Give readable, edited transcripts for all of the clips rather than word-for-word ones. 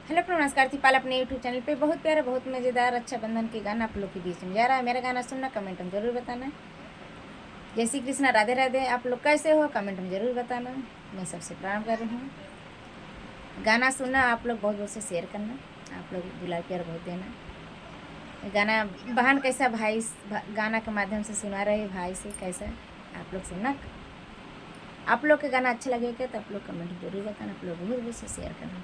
Hello नमस्कार थी पाल अपने यूट्यूब चैनल पे बहुत प्यारा बहुत मज़ेदार रक्षाबंधन के गाना आप लोग के बीच में जा रहा है। मेरा गाना सुनना कमेंट में ज़रूर बताना। जय श्री कृष्णा, राधे राधे। आप लोग कैसे हो कमेंट में ज़रूर बताना। मैं सबसे प्रणाम कर रही हूँ। गाना सुनना आप लोग बहुत बहुत से शेयर करना। आप लोग दुलार प्यार बहुत देना। गाना बहन कैसा भाई गाना के माध्यम से सुना रहे भाई से कैसा आप लोग सुनना। आप लोग के गाना अच्छा लगेगा तो आप लोग कमेंट में ज़रूर बताना। आप लोग बहुत बहुत से शेयर करना।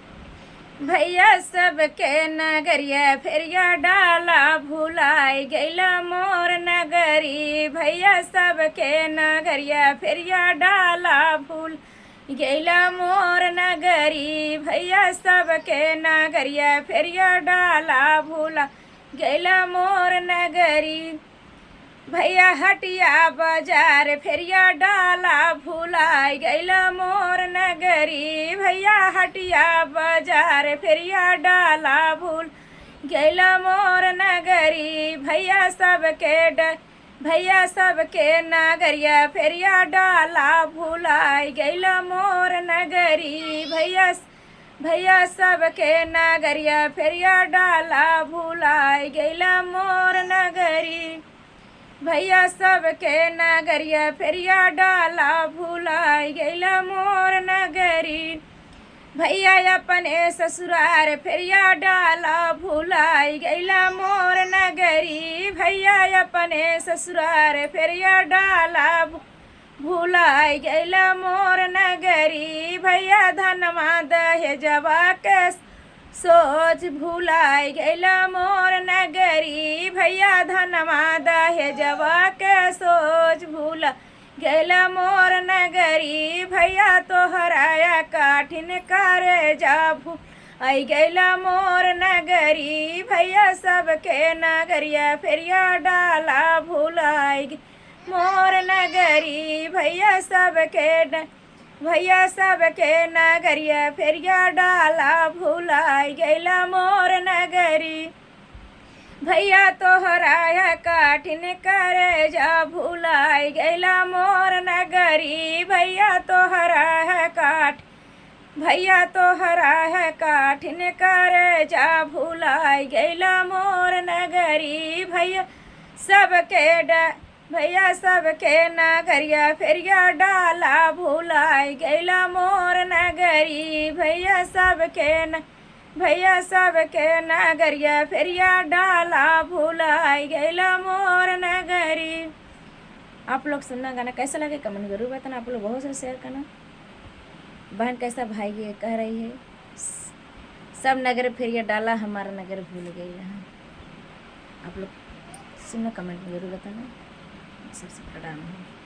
भैया सबके नगरिया फेरिया डाला भुलाई गैला मोर नगरी। भैया सबके नगरिया फेरिया डाला भूल गैला मोर नगरी। भैया सबके नगरिया फेरिया डाला भूला गैला मोर नगरी। भैया हटिया बाजार फेरिया डाला भुलाई गैला मोर नगरी। भैया हटिया बाजार फेरिया डाला भूल गैला मोर नगरी। भैया सबके नगरिया फेरिया डाला भुलाई गैला मोर नगरी। भैया सबके नगरिया फेरिया डाला भुलाई गैला मोर नगरी। भैया सबके नगरिया फेरिया डाला भुलाई गैला मोर नगरी। भैया अपने ससुरार फेरिया डाला भुलाई गैला मोर नगरी। भैया अपने ससुरार फेरिया डाला भुलाई गैला मोर नगरी। भैया धनमा दहेजवा के सोच भुलाई गैला मोर नगरी। भैया धनमा दहेजवा के सोच भूला गैला मोर नगरी। भैया तोहराया काठिन करे जाभू आई गैला मोर नगरी। भैया सबके नगरिया फेरिया डाला भुलाई मोर नगरी। भैया सबके नगरिया फेरिया डाला भुलाई गैला मोर नगरी। भैया तोहराया काठिन करे जा भुलाई गैला मोर नगरी। भैया तोहरा काठिन करे जा भुलाई गैला मोर नगरी। भैया सबके नगरिया फेरिया डाला भुलाई गैला मोर नगरी। भैया सबके नगरिया फेरिया डाला भुलाई गैला मोर नगरी। आप लोग सुनना गाना कैसा लगे कमेंट जरूर बताना। आप लोग बहुत से शेयर करना। बहन कैसा भाई ये कह रही है सब नगर फेरिया डाला हमारा नगर भूल गई। आप लोग सुनना कमेंट में जरूर बताना। सबसे प्रणाम है।